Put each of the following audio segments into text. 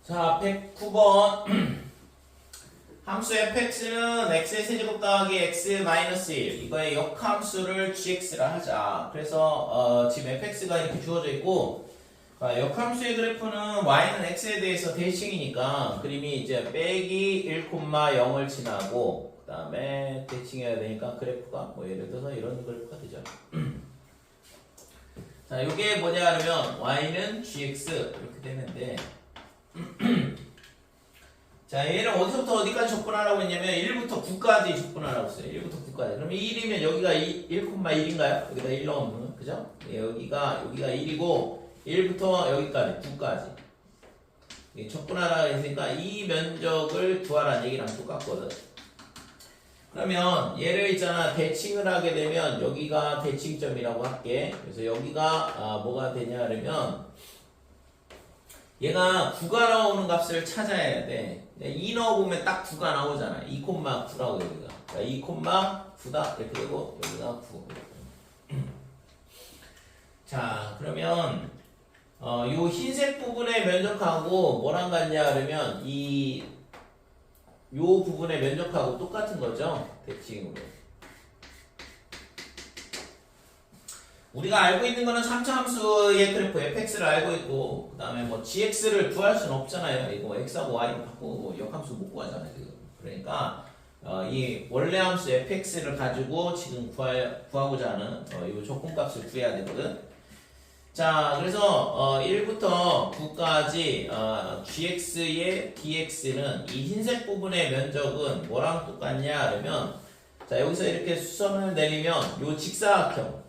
자, 109번. 함수 fx는 x의 세제곱 더하기 x 마이너스 1. 이거의 역함수를 gx라 하자. 그래서 지금 fx가 이렇게 주어져 있고, 역함수의 그래프는 y는 x에 대해서 대칭이니까 그림이 이제 빼기 1,0을 지나고 그 다음에 대칭해야 되니까 그래프가 뭐 예를 들어서 이런 그래프가 되죠. 자, 이게 뭐냐 하면 y는 gx 이렇게 되는데 자, 얘는 어디서부터 어디까지 접근하라고 했냐면 1부터 9까지 접근하라고 했어요. 1부터 9까지. 그러면 1이면 여기가 1,1인가요? 여기다 1 넣으면 그죠? 여기가 1이고 1부터 여기까지 9까지 접근하라고 했으니까 이 면적을 구하라는 얘기랑 똑같거든. 그러면 얘를 있잖아 대칭을 하게 되면 여기가 대칭점이라고 할게. 그래서 여기가 뭐가 되냐 그러면 얘가 9가 나오는 값을 찾아야 돼. 2 넣어보면 딱 9가 나오잖아. 2,9라고 여기가. 그러니까 2,9다 이렇게 되고 여기가 9. 자, 그러면 요 흰색 부분의 면적하고 뭐랑 같냐 그러면 요 부분의 면적하고 똑같은 거죠. 대칭으로. 우리가 알고 있는 거는 3차 함수의 그래프 fx를 알고 있고 그 다음에 뭐 gx를 구할 수는 없잖아요. 이거 x하고 y를 바꾸고 역함수 못 구하잖아요. 지금. 그러니까 이 원래 함수 fx를 가지고 지금 구하고자 하는 이 조건값을 구해야 되거든. 자, 그래서 1부터 9까지 gx의 dx는 이 흰색 부분의 면적은 뭐랑 똑같냐 그러면 자, 여기서 이렇게 수선을 내리면 요 직사각형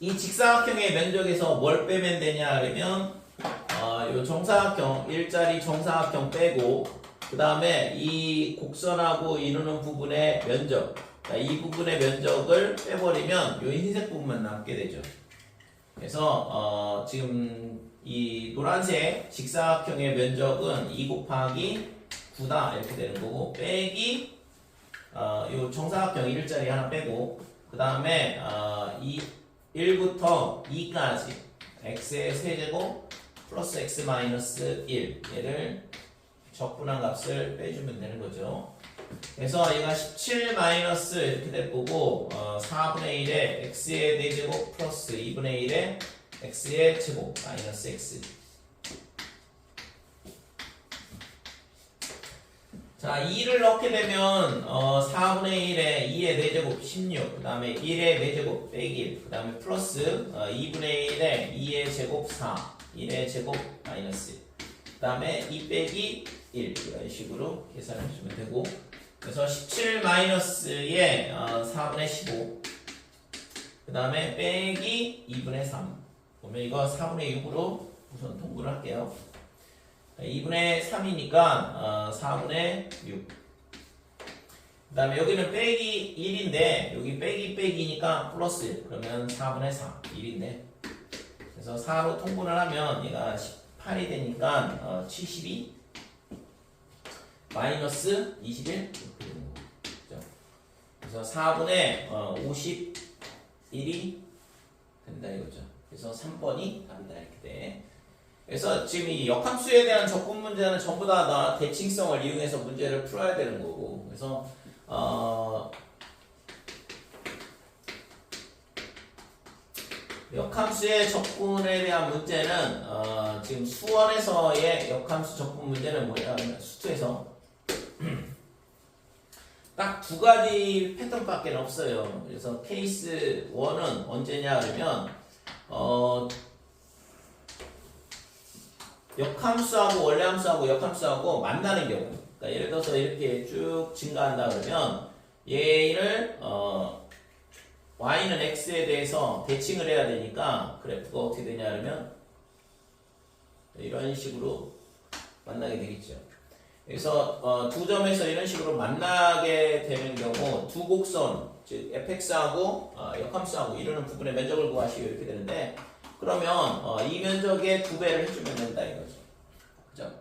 이 직사각형의 면적에서 뭘 빼면 되냐 그러면 요 정사각형 일자리 정사각형 빼고 그 다음에 이 곡선하고 이루는 부분의 면적 이 부분의 면적을 빼버리면 요 흰색 부분만 남게 되죠. 그래서 지금 이 노란색 직사각형의 면적은 2 곱하기 9다 이렇게 되는 거고 빼기 요 정사각형 일자리 하나 빼고 그 다음에 이 1부터 2까지 x의 세제곱 플러스 x 마이너스 1 얘를 적분한 값을 빼주면 되는 거죠. 그래서 얘가 17 마이너스 이렇게 될 거고 4분의 1에 x의 4제곱 플러스 2분의 1에 x의 제곱 마이너스 x. 자, 2를 넣게 되면 4분의 1에 2의 4제곱 16, 그 다음에 1의 4제곱 빼기 1, 그 다음에 플러스 2분의 1에 2의 제곱 4, 1의 제곱 마이너스 1, 그 다음에 2 빼기 1 이런 식으로 계산해 주시면 되고 그래서 17 마이너스에 4분의 15, 그 다음에 빼기 2분의 3 보면 이거 4분의 6으로 우선 통분을 할게요. 2분의 3이니까 4분의 6. 그 다음에 여기는 빼기 1인데 여기 빼기니까 플러스 1. 그러면 4분의 4. 1인데 그래서 4로 통분을 하면 얘가 18이 되니까 72 마이너스 21 이렇게 되는 거죠. 그래서 4분의 51이 된다 이거죠. 그래서 3번이 답이다 이렇게 돼. 그래서 지금 이 역함수에 대한 접근 문제는 전부 다 대칭성을 이용해서 문제를 풀어야 되는 거고 그래서 역함수의 접근에 대한 문제는 지금 수원에서의 역함수 접근 문제는 뭐냐면 수투에서 딱 두 가지 패턴밖에 없어요. 그래서 케이스 1은 언제냐 그러면 역함수하고 원래함수하고 역함수하고 만나는 경우 그러니까 예를 들어서 이렇게 쭉 증가한다 그러면 얘를 y는 x에 대해서 대칭을 해야 되니까 그래프가 어떻게 되냐 그러면 이런 식으로 만나게 되겠죠. 그래서 두 점에서 이런 식으로 만나게 되는 경우 두 곡선 즉 fx하고 역함수하고 이루는 부분의 면적을 구하시오 이렇게 되는데 그러면 이 면적의 2배를 해주면 된다 이거죠. 그죠?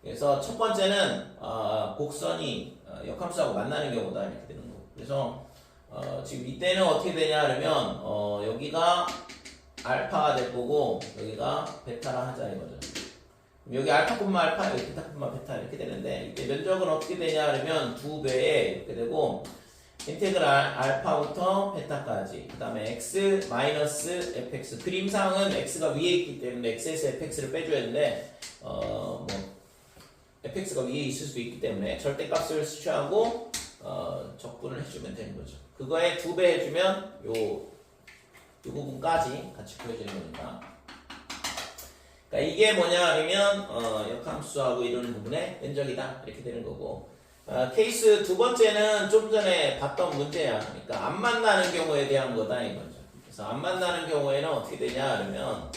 그래서 첫 번째는 곡선이 역함수하고 만나는 경우다 이렇게 되는 거고. 그래서 지금 이때는 어떻게 되냐 그러면 여기가 알파가 될 거고 여기가 베타라 하자 이거죠. 여기 알파 콤마 알파, 여기 베타 콤마 베타 이렇게 되는데 이게 면적은 어떻게 되냐 그러면 2배에 이렇게 되고 인테그랄 알파부터 베타까지 그 다음에 x 마이너스 fx 그림상은 x가 위에 있기 때문에 x에서 fx를 빼줘야 되는데 뭐 fx가 위에 있을 수 있기 때문에 절대값을 수취하고 적분을 해주면 되는 거죠. 그거에 2배 해주면 요 부분까지 같이 보여지는 거니까. 그러니까 이게 뭐냐 하면 역함수하고 이런 부분의 면적이다 이렇게 되는 거고. 케이스 두 번째는 좀 전에 봤던 문제야. 그러니까 안 만나는 경우에 대한 거다 이거죠. 그래서 안 만나는 경우에는 어떻게 되냐 그러면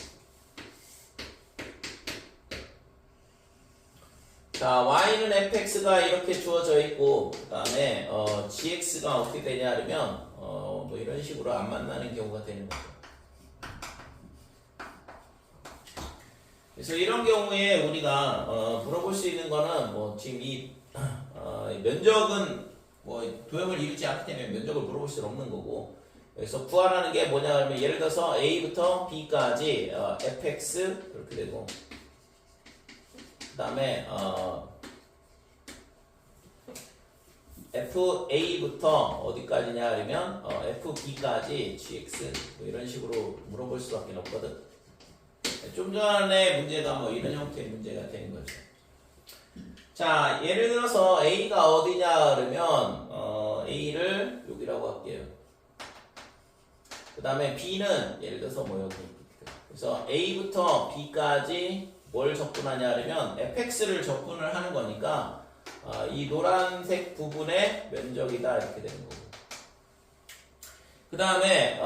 자 y는 fx가 이렇게 주어져 있고 그 다음에 gx가 어떻게 되냐 그러면 뭐 이런 식으로 안 만나는 경우가 되는 거죠. 그래서 이런 경우에 우리가 물어볼 수 있는 거는 뭐 지금 이 면적은 뭐 도형을 이루지 않기 때문에 면적을 물어볼 수는 없는 거고 그래서 구하라는 게 뭐냐 하면 예를 들어서 a부터 b까지 fx 이렇게 되고 그 다음에 fa부터 어디까지냐 하면 fb까지 gx 뭐 이런 식으로 물어볼 수밖에 없거든. 좀 전에 문제가 뭐 이런 형태의 문제가 되는 거죠. 자, 예를 들어서 A가 어디냐 그러면 A를 여기라고 할게요. 그 다음에 B는 예를 들어서 뭐 여기. 그래서 A부터 B까지 뭘 적분하냐 그러면 fx를 적분을 하는 거니까 이 노란색 부분의 면적이다 이렇게 되는 거고. 그 다음에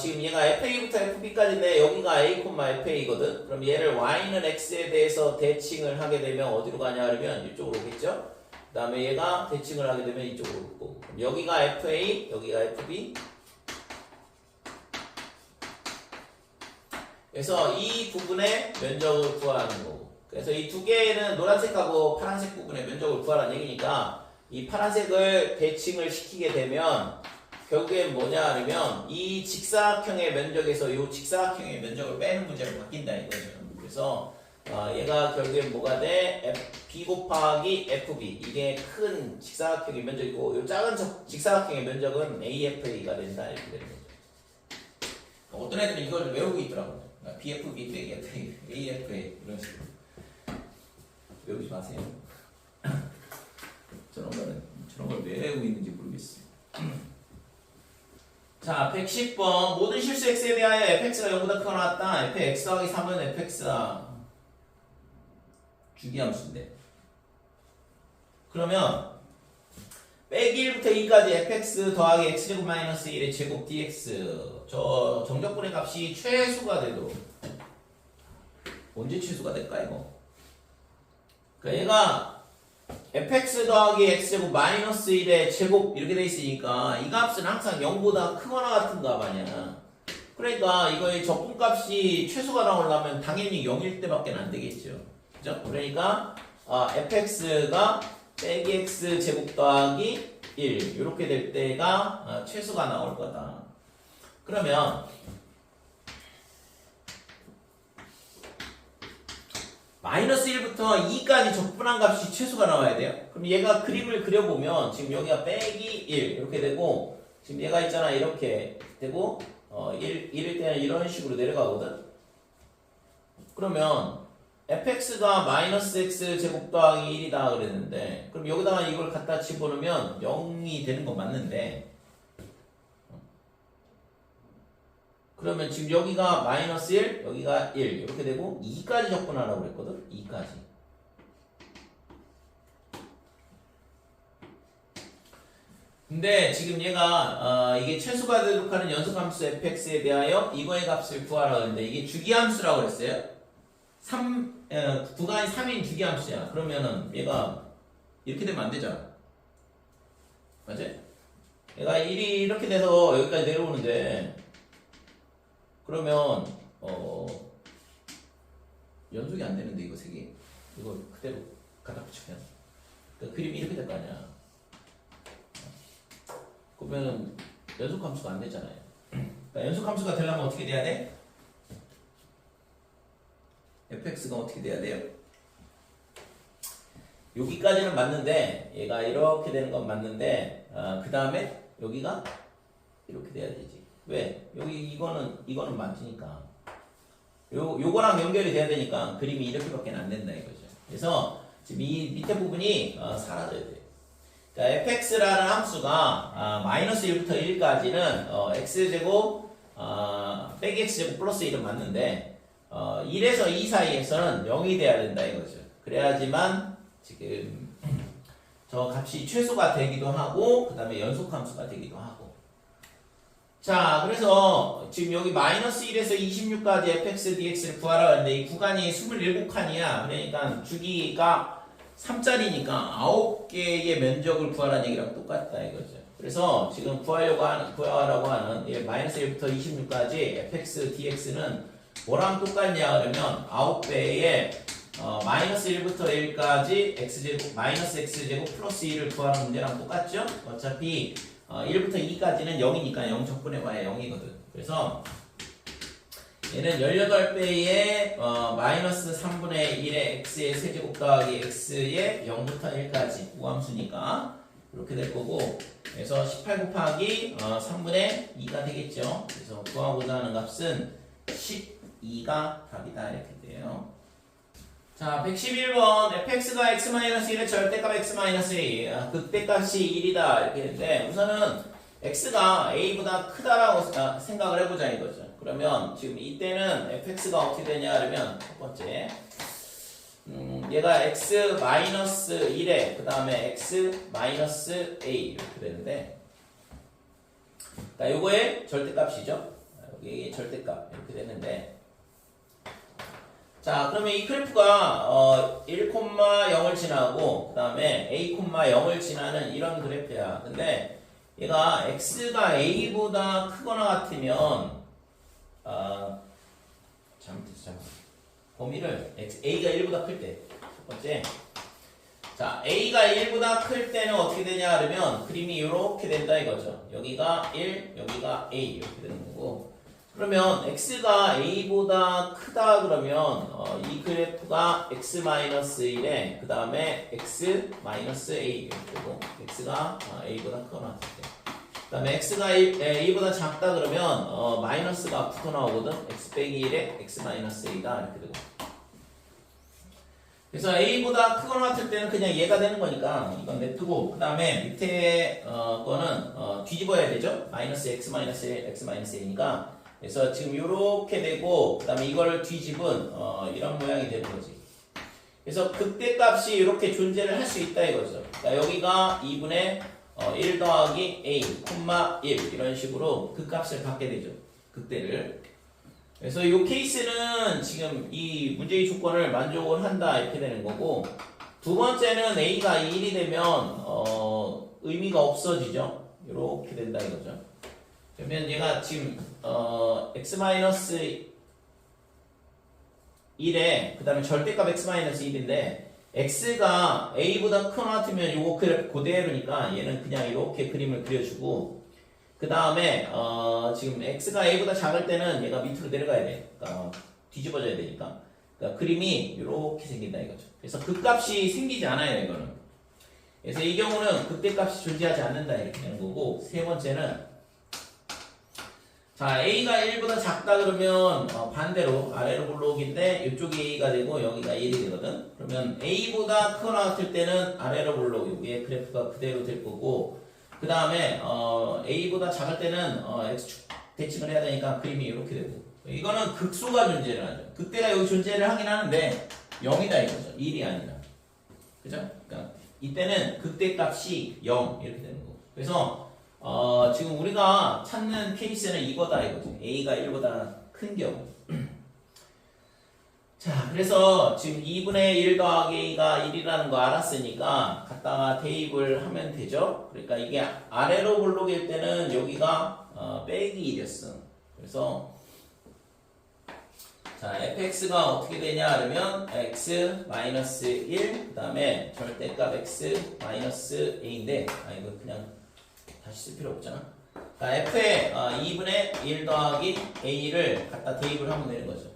지금 얘가 fa부터 fb까지인데 여기가 a, fa거든. 그럼 얘를 y는 x에 대해서 대칭을 하게 되면 어디로 가냐 그러면 이쪽으로 오겠죠. 그 다음에 얘가 대칭을 하게 되면 이쪽으로 오고. 그럼 여기가 fa, 여기가 fb. 그래서 이 부분의 면적을 구하는 거고. 그래서 이 두 개는 노란색하고 파란색 부분의 면적을 구하라는 얘기니까 이 파란색을 대칭을 시키게 되면 결국엔 뭐냐 하면 이 직사각형의 면적에서 이 직사각형의 면적을 빼는 문제로 바뀐다 이거죠. 그래서 얘가 결국엔 뭐가 돼? b 곱하기 fb 이게 큰 직사각형의 면적이고 이 작은 직사각형의 면적은 afa가 된다 이렇게 되는 거죠. 어떤 애들은 이걸 외우고 있더라고요. bfb 빼기 fa, afa 이런 식으로 외우지 마세요. 저런 걸 왜 외우고 있는지 모르겠어요. 자, 110번. 모든 실수 x에 대하여 fx가 0보다 크거나 같다. fx 더하기 3은 fx가 주기함수인데. 그러면 빼기 1부터 2까지 fx 더하기 x제곱 마이너스 1의 제곱 dx. 저 정적분의 값이 최소가 돼도 언제 최소가 될까 이거? 그러니까 얘가 fx 더하기 x제곱 마이너스 1의 제곱 이렇게 돼 있으니까 이 값은 항상 0보다 크거나 같은 값 아니야. 그러니까 이거의 적분값이 최소가 나오려면 당연히 0일 때밖에 안 되겠죠. 그죠? 그러니까 fx가 빼기 x 제곱 더하기 1 이렇게 될 때가 최소가 나올 거다. 그러면 마이너스 1부터 2까지 적분한 값이 최소가 나와야 돼요. 그럼 얘가 그림을 그려보면 지금 여기가 빼기 1 이렇게 되고 지금 얘가 있잖아 이렇게 되고 1일 때는 이런 식으로 내려가거든. 그러면 fx가 마이너스 x 제곱 더하기 1이다 그랬는데 그럼 여기다가 이걸 갖다 집어넣으면 0이 되는 건 맞는데 그러면 지금 여기가 마이너스 1, 여기가 1 이렇게 되고 2까지 적분하라고 그랬거든. 2까지. 근데 지금 얘가 이게 최소가 되도록 하는 연속함수 fx에 대하여 이거의 값을 구하라고 했는데 이게 주기함수라고 그랬어요. 구간이 3인 주기함수야. 그러면은 얘가 이렇게 되면 안 되잖아. 맞지? 얘가 1이 이렇게 돼서 여기까지 내려오는데 그러면 연속이 안 되는데 이거 세 개 이거 그대로 갖다 붙이면 그러니까 그림이 이렇게 될 거 아니야. 그러면 연속 함수가 안 되잖아요. 그러니까 연속 함수가 되려면 어떻게 돼야 돼? fx가 어떻게 돼야 돼요? 여기까지는 맞는데 얘가 이렇게 되는 건 맞는데 그 다음에 여기가 이렇게 돼야 되지. 왜? 여기 이거는 맞으니까 요거랑 연결이 돼야 되니까 그림이 이렇게밖에 안 된다 이거죠. 그래서 지금 이 밑에 부분이 사라져야 돼요. 자, fx라는 함수가 마이너스 1부터 1까지는 x제곱 빼기 x제곱 플러스 1은 맞는데 1에서 2 사이에서는 0이 돼야 된다 이거죠. 그래야지만 지금 저 값이 최소가 되기도 하고 그 다음에 연속함수가 되기도 하고. 자, 그래서 지금 여기 마이너스 1에서 26까지 fx dx를 구하라고 하는데 이 구간이 27칸이야. 그러니까 주기가 3짜리니까 9개의 면적을 구하라는 얘기랑 똑같다 이거죠. 그래서 지금 구하라고 하는 마이너스 1부터 26까지 fx dx는 뭐랑 똑같냐 그러면 9배의 마이너스 1부터 1까지 x제곱 마이너스 x제곱 플러스 1을 구하는 문제랑 똑같죠? 어차피 1부터 2까지는 0이니까 0 적분해봐야 0이거든. 그래서 얘는 18배의 마이너스 3분의 1의 x의 세제곱 더하기 x의 0부터 1까지 우함수니까 이렇게 될 거고, 그래서 18 곱하기 3분의 2가 되겠죠. 그래서 구하고자 하는 값은 12가 답이다 이렇게 돼요. 자, 111번 fx가 x-1의 절대값 x-a 극대값이 1이다 이렇게 되는데 우선은 x가 a보다 크다라고 생각을 해보자 이거죠. 그러면 지금 이때는 fx가 어떻게 되냐 그러면 첫 번째 얘가 x-1에 그 다음에 x-a 이렇게 되는데, 그러니까 요거의 절대값이죠. 여기 절대값 이렇게 되는데, 자, 그러면 이 그래프가 1,0을 지나고 그 다음에 a,0을 지나는 이런 그래프야. 근데 얘가 x가 a보다 크거나 같으면 잘못했어. 범위를 a가 1보다 클 때 첫 번째, 자, a가 1보다 클 때는 어떻게 되냐 그러면 그림이 이렇게 된다 이거죠. 여기가 1, 여기가 a 이렇게 되는 거고, 그러면 x가 a보다 크다 그러면 이 그래프가 x-1에 그 다음에 x-a 이렇게 되고, x가 a보다 크거나 같을 때, 그 다음에 x가 a보다 작다 그러면 마이너스가 붙어 나오거든. x 빼기 1에 x-a다 이렇게 되고, 그래서 a보다 크거나 같을 때는 그냥 얘가 되는 거니까 이건 냅두고, 그 다음에 밑에 거는 뒤집어야 되죠. 마이너스 x-1 x-a니까. 그래서 지금 이렇게 되고 그 다음에 이걸 뒤집은 이런 모양이 되는 거지. 그래서 극대값이 이렇게 존재를 할 수 있다 이거죠. 그러니까 여기가 2분의 1 더하기 a, 1 이런 식으로 그 값을 갖게 되죠. 극대를. 그래서 이 케이스는 지금 이 문제의 조건을 만족을 한다 이렇게 되는 거고, 두 번째는 a가 1이 되면 의미가 없어지죠. 이렇게 된다 이거죠. 그러면 얘가 지금 x-1에 그 다음에 절대값 x-1인데 x가 a보다 크거나 같으면 요거 그대로니까 얘는 그냥 이렇게 그림을 그려주고, 그 다음에 지금 x가 a보다 작을 때는 얘가 밑으로 내려가야 돼. 그러니까 뒤집어져야 되니까. 그러니까 그림이 이렇게 생긴다 이거죠. 그래서 극값이 생기지 않아요 이거는. 그래서 이 경우는 극대값이 존재하지 않는다 이렇게 되는 거고, 세 번째는 자, a가 1보다 작다 그러면 반대로 아래로 블록인데 이쪽이 a가 되고 여기가 1이 되거든. 그러면 a보다 크거나 같을 때는 아래로 블록 여기에 그래프가 그대로 될 거고, 그 다음에 a보다 작을 때는 x축 대칭을 해야 되니까 그림이 이렇게 되고, 이거는 극소가 존재를 하죠. 극대가 여기 존재를 하긴 하는데 0이다 이거죠. 1이 아니라. 그죠? 그러니까 이때는 극대값이 0 이렇게 되는 거고. 그래서 지금 우리가 찾는 케이스는 이거다 이거지. a가 1보다 큰 경우. 자, 그래서 지금 2분의 1 더하기 a가 1이라는 거 알았으니까 갖다가 대입을 하면 되죠. 그러니까 이게 아래로 블록일 때는 여기가 빼기 1이었어. 그래서 자, fx가 어떻게 되냐 그러면 x-1 그 다음에 절대값 x-a인데 이거 그냥 다시 쓸 필요 없잖아. 그러니까 f에 2분의 1 더하기 a를 갖다 대입을 하면 되는 거죠.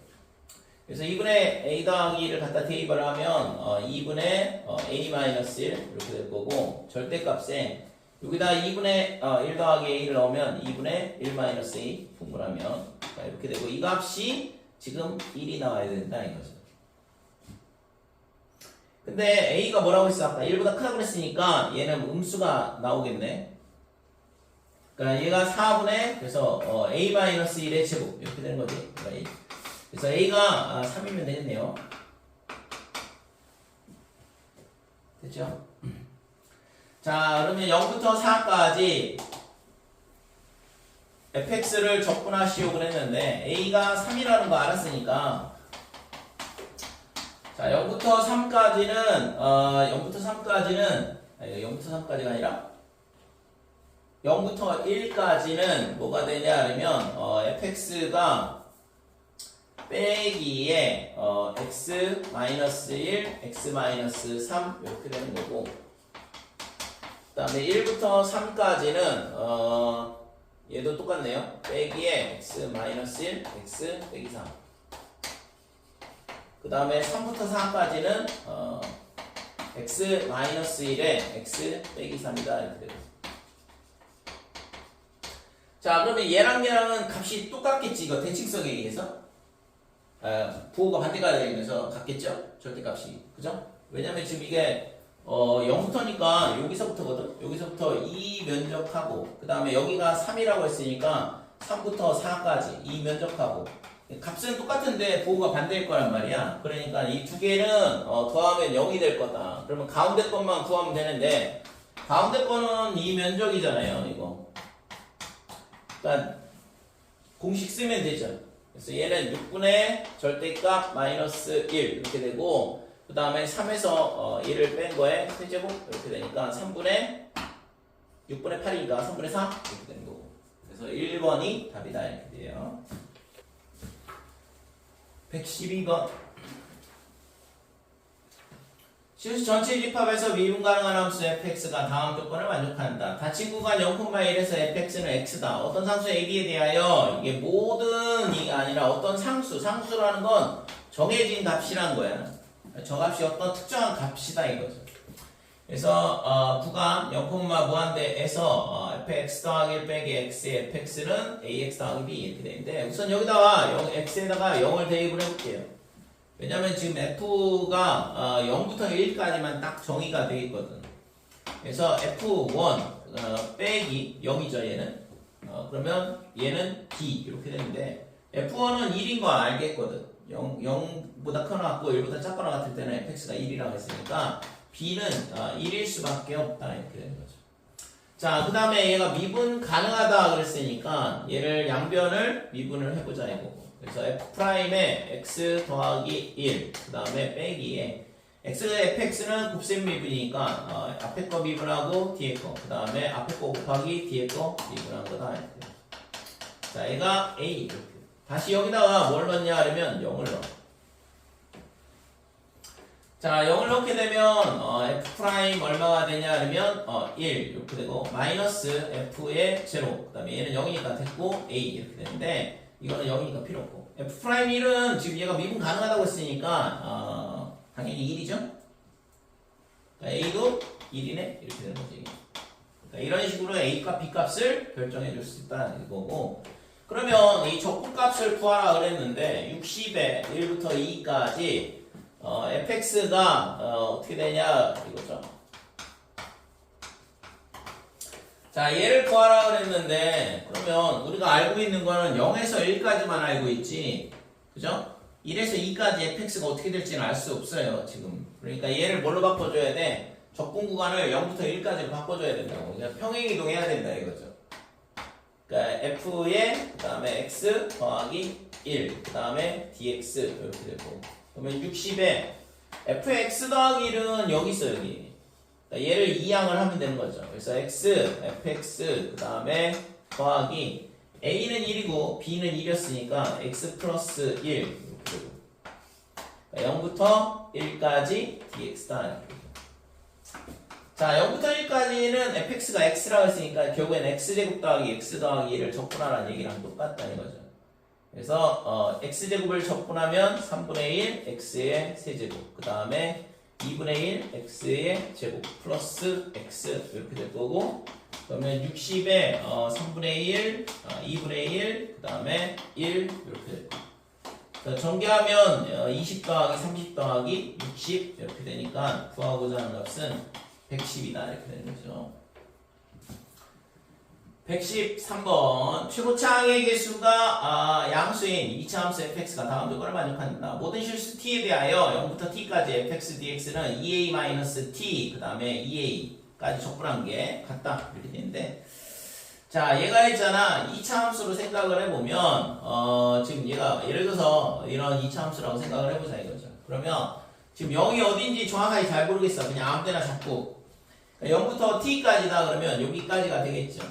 그래서 2분의 a 더하기 1을 갖다 대입을 하면 2분의 a-1 이렇게 될 거고 절대값에 여기다 2분의 1 더하기 a를 넣으면 2분의 1-a 분분하면 이렇게 되고 이 값이 지금 1이 나와야 된다는 거죠. 근데 a가 뭐라고 했어? 아까 1보다 크다고 그랬으니까 얘는 음수가 나오겠네. 그러니까 얘가 4분의 그래서 a-1의 제곱 이렇게 되는 거지. 그래서 a가 3이면 되겠네요. 됐죠? 자, 그러면 0부터 4까지 fx를 적분하시오 그랬는데 a가 3이라는 거 알았으니까 자, 0부터 3까지는 0부터 3까지가 아니라 0부터 1까지는 뭐가 되냐 그러면 fx가 빼기에 x-1, x-3 이렇게 되는 거고 그 다음에 1부터 3까지는 얘도 똑같네요. 빼기에 x-1, x 빼기 3 그 다음에 3부터 4까지는 x-1에 x 빼기 3이다 이렇게 되고 자 그러면 얘랑은 값이 똑같겠지 이거 대칭성에 의해서 부호가 반대가 되면서 같겠죠 절대값이 그죠? 왜냐면 지금 이게 0부터니까 여기서부터거든 여기서부터 2 면적하고 그 다음에 여기가 3이라고 했으니까 3부터 4까지 2 면적하고 값은 똑같은데 부호가 반대일 거란 말이야. 그러니까 이 두 개는 더하면 0이 될 거다. 그러면 가운데 것만 구하면 되는데 가운데 거는 이 면적이잖아요. 이거. 그러니까 공식 쓰면 되죠. 그래서 얘는 6분의 절대값 마이너스 1 이렇게 되고 그 다음에 3에서 1을 뺀 거에 세제곱 이렇게 되니까 6분의 8이니까 3분의 4 이렇게 되는 거고 그래서 1번이 답이다 이렇게 돼요. 112번 실수 전체 집합에서 미분 가능한 함수 fx가 다음 조건을 만족한다. 닫힌 구간 0,1에서 fx는 x다. 어떤 상수 ab에 대하여 이게 모든 이 아니라 어떤 상수라는 건 정해진 값이란 거야. 저 값이 어떤 특정한 값이다 이거죠. 그래서 구간 0, 무한대에서 fx 더하기 1 빼기 x의 fx는 ax 더하기 b 이렇게 되는데 우선 여기다가 x에다가 0을 대입을 해볼게요. 왜냐면 지금 f가 0부터 1까지만 딱 정의가 되어 있거든. 그래서 f1 빼기 0이죠 얘는. 그러면 얘는 b 이렇게 되는데 f1은 1인 거 알겠거든. 0보다 크거나 같고 1보다 작거나 같을 때는 fx가 1이라고 했으니까 b는 1일 수밖에 없다 이렇게 되는 거죠. 자, 그 다음에 얘가 미분 가능하다 그랬으니까 얘를 양변을 미분을 해보자 이거고. 그래서 f'에 x 더하기 1, 그 다음에 빼기에 fx는 곱셈 미분이니까 앞에 거 미분하고 뒤에 거, 그 다음에 앞에 거 곱하기 뒤에 거 미분한 거다 이렇게. 자, 얘가 a 이렇게. 다시 여기다가 뭘 넣냐 하면 0을 넣어. 자, 0을 넣게 되면 f' 얼마가 되냐 하면 1 이렇게 되고 마이너스 f의 제로 그 다음에 얘는 0이니까 됐고 a 이렇게 되는데 이거는 0이니까 필요 없고 f'1은 지금 얘가 미분 가능하다고 했으니까 당연히 1이죠. 그러니까 a도 1이네 이렇게 되는 거지. 그러니까 이런 식으로 a값 b값을 결정해 줄 수 있다는 이거고 그러면 이 적분값을 구하라 그랬는데 60에 1부터 2까지 fx가 어떻게 되냐 이거죠. 자, 얘를 구하라 그랬는데 그러면 우리가 알고 있는 거는 0에서 1까지만 알고 있지 그죠? 1에서 2까지 fx가 어떻게 될지는 알 수 없어요 지금. 그러니까 얘를 뭘로 바꿔줘야 돼? 적분 구간을 0부터 1까지로 바꿔줘야 된다고. 그러니까 평행이동해야 된다 이거죠. 그러니까 f에 그 다음에 x 더하기 1 그 다음에 dx 이렇게 되고 그러면 60에 f의 x 더하기 1은 여기 있어 여기. 그러니까 얘를 이항을 하면 되는 거죠. 그래서 x, fx 그 다음에 더하기 a는 1이고 b는 1이었으니까 x 플러스 1 이렇게 되고 그러니까 0부터 1까지 dx다. 자, 0부터 1까지는 fx가 x라고 했으니까 결국엔 x제곱 더하기 x 더하기 1을 적분하라는 얘기랑 똑같다는 거죠. 그래서 x제곱을 적분하면 3분의 1 x의 세제곱 그 다음에 2분의 1 x의 제곱 플러스 x 이렇게 될 거고 그러면 60에 3분의 1 2분의 1 그 다음에 1 이렇게 될 거고 전개하면 20 더하기 30 더하기 60 이렇게 되니까 구하고자 하는 값은 110이다 이렇게 되는 거죠. 113번 최고차항의 개수가 양수인 2차 함수 fx가 다음 조건을 만족한다. 모든 실수 t에 대하여 0부터 t까지 fx dx는 2a-t 그 다음에 2a까지 적분한 게 같다 이렇게 되는데 자 얘가 있잖아 2차 함수로 생각을 해보면 지금 얘가 예를 들어서 이런 2차 함수라고 생각을 해보자 이거죠. 그러면 지금 0이 어딘지 정확하게 잘 모르겠어. 그냥 아무 데나 잡고 0부터 t까지다 그러면 여기까지가 되겠죠.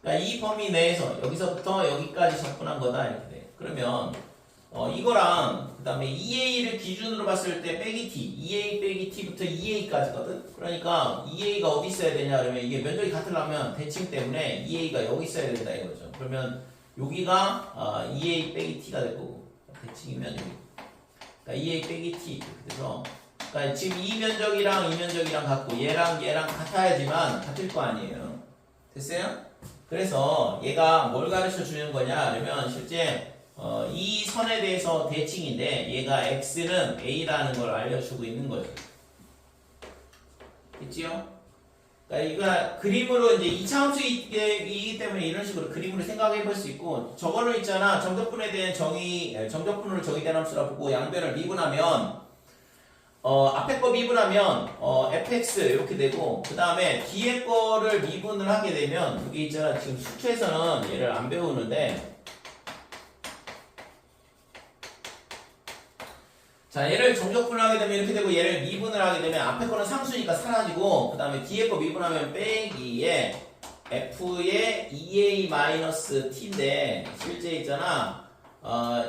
그러니까 이 범위 내에서 여기서부터 여기까지 접근한 거다 이렇게 돼. 그러면 이거랑 그 다음에 2a를 기준으로 봤을 때 빼기 t, 2a 빼기 t부터 2a까지거든. 그러니까 2a가 어디 있어야 되냐 그러면 이게 면적이 같으려면 대칭 때문에 2a가 여기 있어야 된다 이거죠. 그러면 여기가 2a 빼기 t가 될 거고 대칭이면 여기. 그러니까 2a 빼기 t 이렇게 돼서 그러니까 지금 이 면적이랑 이 면적이랑 같고 얘랑 같아야지만 같을 거 아니에요. 됐어요? 그래서 얘가 뭘 가르쳐 주는 거냐 그러면 실제 이 선에 대해서 대칭인데 얘가 x는 a라는 걸 알려주고 있는 거죠. 있지요? 그러니까 이거 그림으로 이제 2차 함수이기 때문에 이런 식으로 그림으로 생각해 볼 수 있고 저거를 있잖아 정적분에 대한 정적분으로 정의된 함수라 보고 양변을 미분하면 앞에 거 미분하면 fx 이렇게 되고 그 다음에 뒤에 거를 미분을 하게 되면 여기 있잖아 지금 수투에서는 얘를 안 배우는데 자 얘를 정적분을 하게 되면 이렇게 되고 얘를 미분을 하게 되면 앞에 거는 상수니까 사라지고 그 다음에 뒤에 거 미분하면 빼기에 f의 2a-t인데 실제 있잖아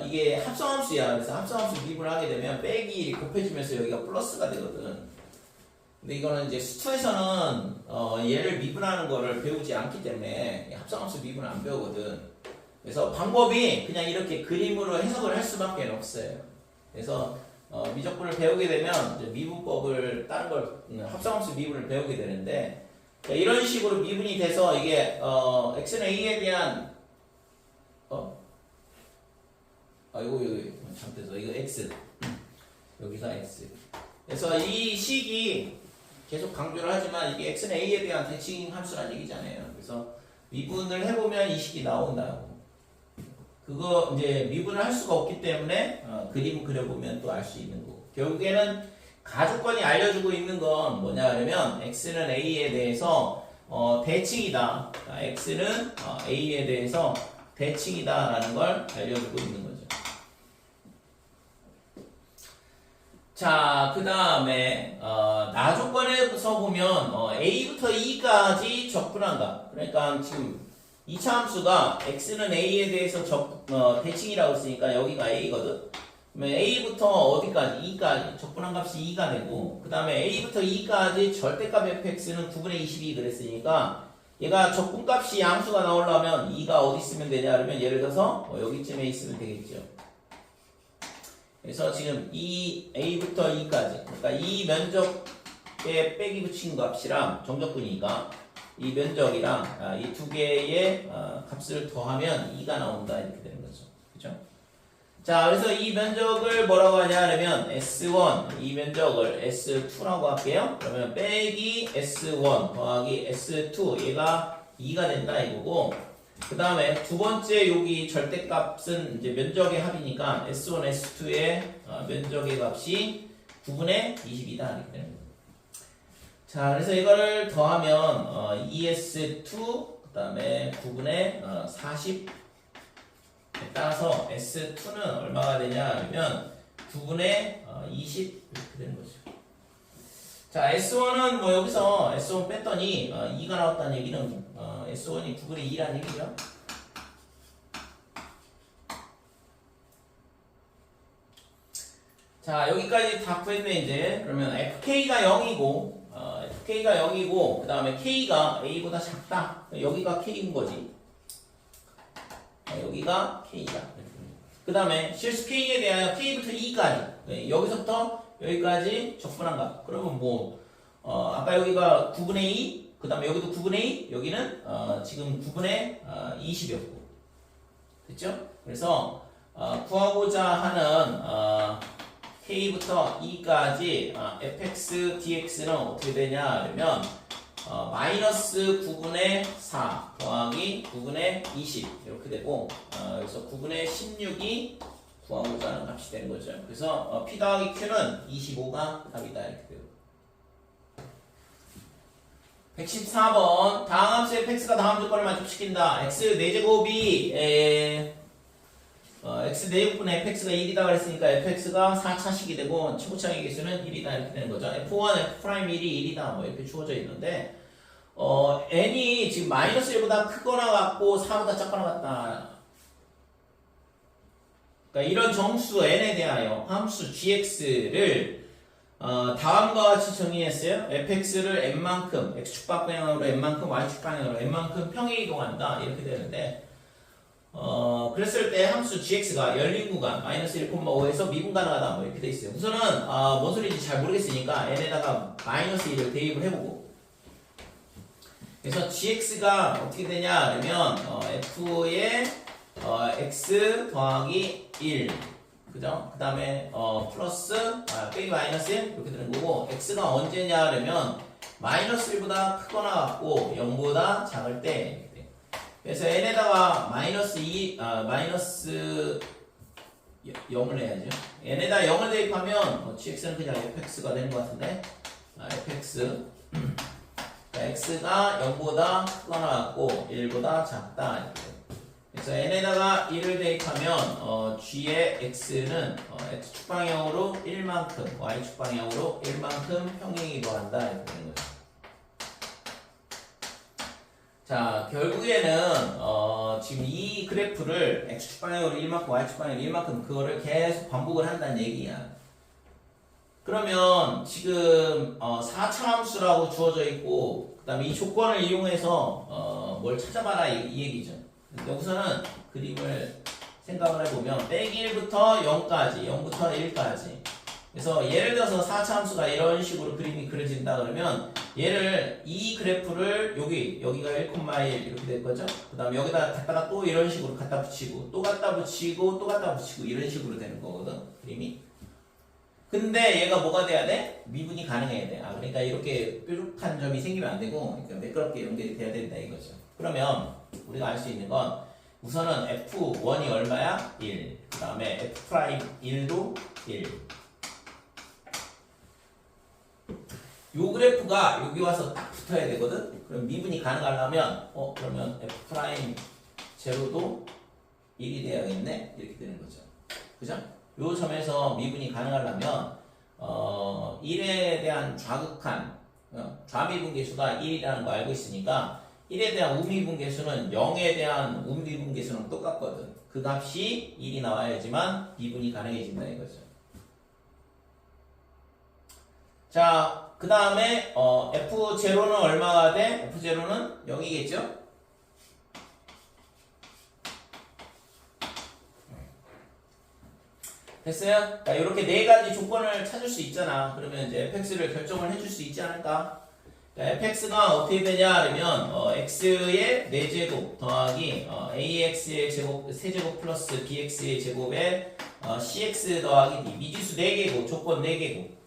이게 합성함수야. 그래서 합성함수 미분을 하게 되면 빼기 곱해지면서 여기가 플러스가 되거든. 근데 이거는 이제 수투에서는 얘를 미분하는 거를 배우지 않기 때문에 합성함수 미분을 안 배우거든. 그래서 방법이 그냥 이렇게 그림으로 해석을 할 수밖에 없어요. 그래서 미적분을 배우게 되면 이제 미분법을 다른 걸 합성함수 미분을 배우게 되는데 이런 식으로 미분이 돼서 이게 x는 a에 대한 이거 잘못해서 이거 x 여기가 x 그래서 이 식이 계속 강조를 하지만 이게 x는 a에 대한 대칭 함수라는 얘기잖아요. 그래서 미분을 해보면 이 식이 나온다고. 그거 이제 미분을 할 수가 없기 때문에 그림 그려보면 또 알 수 있는 거고 결국에는 가주권이 알려주고 있는 건 뭐냐 그러면 x는 a에 대해서 대칭이다. x는 a에 대해서 대칭이다 라는 걸 알려주고 있는 거죠. 자, 그 다음에 나조건에서 보면 a부터 e까지 적분한다. 그러니까 지금 2차 함수가 x는 a에 대해서 대칭이라고 했으니까 여기가 a거든. 그러면 a부터 어디까지? e까지 적분한 값이 2가 되고 그 다음에 a부터 e까지 절대값 fx는 9분의 22 그랬으니까 얘가 적분값이 양수가 나오려면 2가 어디 있으면 되냐 그러면 예를 들어서 여기쯤에 있으면 되겠죠. 그래서 지금 이 a부터 e까지 그러니까 이 면적에 빼기 붙인 값이랑 정적분이니까 이 면적이랑 이 두 개의 값을 더하면 2가 나온다 이렇게 되는 거죠. 그죠? 자, 그래서 이 면적을 뭐라고 하냐 하면 S1 이 면적을 S2라고 할게요. 그러면 빼기 S1 더하기 S2 얘가 2가 된다 이거고 그 다음에 두 번째 여기 절대값은 이제 면적의 합이니까 S1, S2의 면적의 값이 9분의 22다 이렇게 되는 거예요. 자, 그래서 이거를 더하면 2S2 그 다음에 9분의 40 따라서 S2는 얼마가 되냐 하면 9분의 20 이렇게 되는 거죠. 자, S1은 뭐 여기서 S1 뺐더니 2가 나왔다는 얘기는 S1이 9분의 2라는 얘기죠. 자, 여기까지 다 구했네 이제. 그러면 FK가 0이고 FK가 0이고 그 다음에 K가 A보다 작다. 여기가 K인 거지. 여기가 K다. 그 다음에 실수 k에 대하여 k부터 2까지 여기서부터 여기까지 적분한 값. 그러면 뭐 아까 여기가 9분의 2, 그 다음에 여기도 9분의 2, 여기는 지금 9분의 20이었고 됐죠? 그래서 구하고자 하는 k부터 2까지 fx dx는 어떻게 되냐 그러면 마이너스 9분의 4 더하기 9분의 20 이렇게 되고 그래서 9분의 16이 구하고자 하는 값이 되는 거죠. 그래서 p 더하기 q는 25가 답이다 이렇게 돼요. 114번 다음 함수 fx가 다음 조건을 만족시킨다. x 4제곱이 x 4제곱분의 fx가 1이다 그랬으니까 fx가 4차식이 되고 최고차의 개수는 1이다 이렇게 되는 거죠. f1, f'1이 1이다 뭐 이렇게 주어져 있는데 n이 지금 마이너스 1보다 크거나 같고 4보다 작거나 같다. 그러니까 이런 정수 n에 대하여 함수 gx를 다음과 같이 정의했어요. fx를 n만큼 x축 방향으로 n만큼 y축 방향으로 n만큼 평행 이동한다 이렇게 되는데 그랬을 때 함수 gx가 열린 구간 마이너스 1,5에서 미분 가능하다 뭐 이렇게 돼 있어요. 우선은 뭔 소리인지 잘 모르겠으니까 n에다가 마이너스 1을 대입을 해보고 그래서 gx가 어떻게 되냐 그러면 f의 x 더하기 1 그죠? 그 다음에 플러스 빼기 마이너스 1 이렇게 되는 거고 x가 언제냐 그러면 마이너스 1보다 크거나 같고 0보다 작을 때 그래서 n에다가 마이너스 0을 해야죠. n에다 0을 대입하면 gx는 그냥 fx가 되는 것 같은데 fx x가 0보다 크거나 같고 1보다 작다 이렇게. 그래서 n에다가 1을 대입하면 g의 x는 x축 방향으로 1만큼 y축 방향으로 1만큼 평행이동한다 이렇게 되는 거죠. 자 결국에는 지금 이 그래프를 x축 방향으로 1만큼 y축 방향으로 1만큼 그거를 계속 반복을 한다는 얘기야. 그러면 지금 4차 함수라고 주어져 있고 그 다음에 이 조건을 이용해서 뭘 찾아봐라 이 얘기죠. 근데 우선은 그림을 생각을 해보면 빼기 1부터 0까지 0부터 1까지 그래서 예를 들어서 4차 함수가 이런 식으로 그림이 그려진다 그러면 얘를 이 그래프를 여기가 1,1 이렇게 될 거죠. 그 다음에 여기다 갖다가 또 이런 식으로 갖다 붙이고 또 갖다 붙이고 또 갖다 붙이고 이런 식으로 되는 거거든 그림이. 근데 얘가 뭐가 돼야 돼? 미분이 가능해야 돼. 그러니까 이렇게 뾰족한 점이 생기면 안 되고 그러니까 매끄럽게 연결이 돼야 된다 이거죠. 그러면 우리가 알 수 있는 건 우선은 f1이 얼마야? 1. 그 다음에 f'1도 1. 요 그래프가 여기 와서 딱 붙어야 되거든? 그럼 미분이 가능하려면 그러면 f'0도 1이 돼야겠네? 이렇게 되는 거죠. 그죠? 요 점에서 미분이 가능하려면 1에 대한 좌극한 좌미분계수가 1이라는 거 알고 있으니까 1에 대한 우미분계수는 0에 대한 우미분계수랑 똑같거든. 그 값이 1이 나와야지만 미분이 가능해진다 이거죠. 자, 그 다음에 F0는 얼마가 돼? F0는 0이겠죠? 됐어요? 자, 이렇게 네 가지 조건을 찾을 수 있잖아. 그러면 이제 fx를 결정을 해줄 수 있지 않을까? 자, fx가 어떻게 되냐? 그러면 x의 4제곱 더하기 ax의 제곱, 세제곱 플러스 bx의 제곱에 cx 더하기 d 미지수 4개고 조건 4개고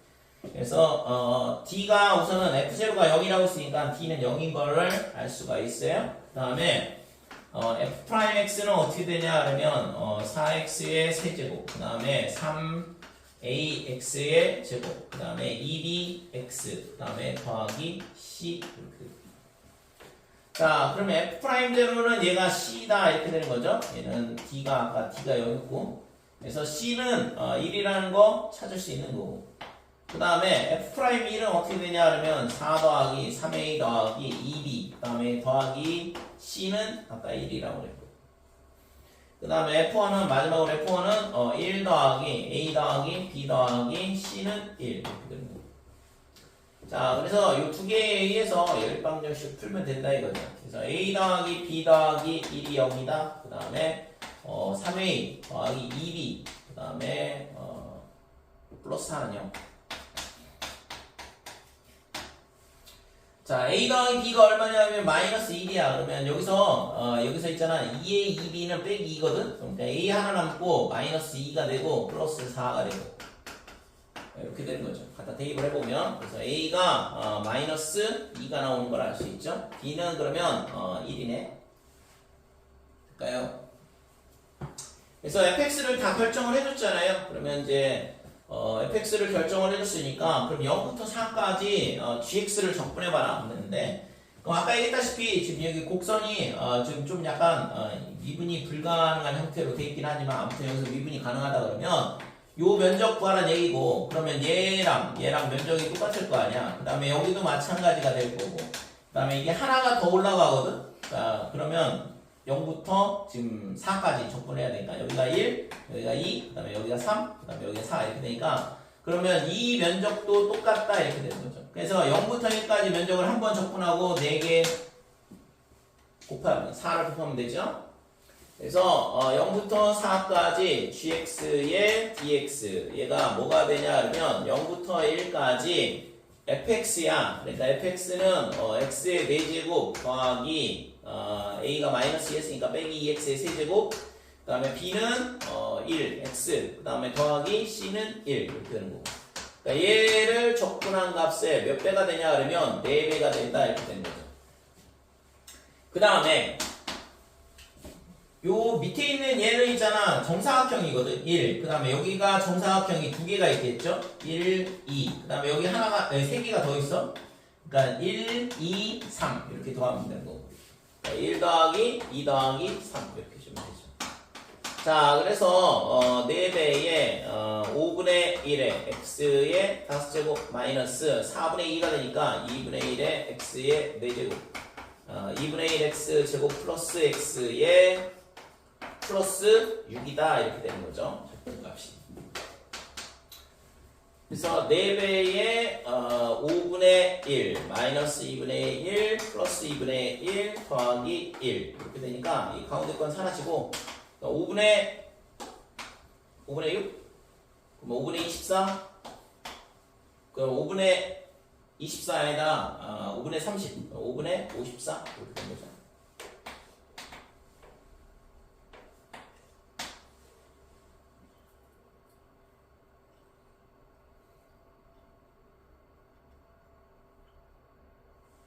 그래서 d가 우선은 f0가 0이라고 했으니까 d는 0인 거를 알 수가 있어요. 그 다음에 f'x는 어떻게 되냐 그러면 4x의 세제곱 그 다음에 3ax의 제곱 그 다음에 2bx 그 다음에 더하기 c 이렇게. 자 그러면 f'제로는 얘가 c다 이렇게 되는 거죠. 얘는 d가 아까 d가 0이었고 그래서 c는 1이라는 거 찾을 수 있는 거고 그 다음에 f'1은 어떻게 되냐 그러면 4 더하기 3a 더하기 2b 그 다음에 더하기 c는 아까 1이라고 그랬고 그 다음에 f1은 마지막으로 f1은 1 더하기 a 더하기 b 더하기 c는 1 이렇게 되는 거예요. 자 그래서 이 두 개에 의해서 열방정식 풀면 된다 이거죠. 그래서 a 더하기 b 더하기 1이 0이다. 그 다음에 3a 더하기 2b 그 다음에 플러스 4는요. 자, a 더하기 b가 얼마냐면 마이너스 1이야. 그러면 여기서 있잖아. 2a, 2b는 빼기 2거든. 그러니까 a 하나 남고 마이너스 2가 되고 플러스 4가 되고 이렇게 되는 거죠. 갖다 대입을 해보면 그래서 a가 마이너스 2가 나오는 걸 알 수 있죠. b는 그러면 1이네. 될까요? 그래서 fx를 다 결정을 해줬잖아요. 그러면 이제 fx를 결정을 해줬으니까 그럼 0부터 4까지 gx를 적분해봐라 그랬는데 그럼 아까 얘기했다시피 지금 여기 곡선이 지금 좀 약간 미분이 불가능한 형태로 돼 있긴 하지만 아무튼 여기서 미분이 가능하다 그러면 요 면적 구하라는 얘기고 그러면 얘랑 면적이 똑같을 거 아니야. 그 다음에 여기도 마찬가지가 될 거고 그 다음에 이게 하나가 더 올라가거든. 자, 그러면 0부터 지금 4까지 적분해야 되니까 여기가 1, 여기가 2, 그 다음에 여기가 3, 그 다음에 여기가 4 이렇게 되니까 그러면 이 면적도 똑같다 이렇게 되는 거죠. 그래서 0부터 1까지 면적을 한번 적분하고 4개 곱하면 4를 곱하면 되죠. 그래서 0부터 4까지 gx의 dx 얘가 뭐가 되냐 그러면 0부터 1까지 fx야. 그러니까 fx는 x의 4제곱 더하기 a가 마이너스 2였으니까 빼기 2x의 세제곱 그 다음에 b는 1 x 그 다음에 더하기 c는 1 이렇게 되는 거고 그러니까 얘를 적분한 값에 몇 배가 되냐 그러면 4배가 된다 이렇게 되는 거죠. 그 다음에 요 밑에 있는 얘는 있잖아 정사각형이거든 1 그 다음에 여기가 정사각형이 2개가 있겠죠 1, 2 그 다음에 여기 하나가 3개가 더 있어 그러니까 1, 2, 3 이렇게 더하면 되는 거고 1 더하기 2 더하기 3 이렇게 주면 되죠. 자 그래서 4배의 5분의 1의 x의 5제곱 마이너스 4분의 2가 되니까 2분의 1의 x의 4제곱 2분의 1 x제곱 플러스 x의 플러스 6이다 이렇게 되는 거죠. 값이. 그래서 4배의 5분의 1 마이너스 2분의 1 플러스 2분의 1 더하기 1 이렇게 되니까 이 가운데 건 사라지고 5분의 6 그럼 5분의 24 그럼 5분의 24 아니라 5분의 30 5분의 54 이렇게 된 거죠.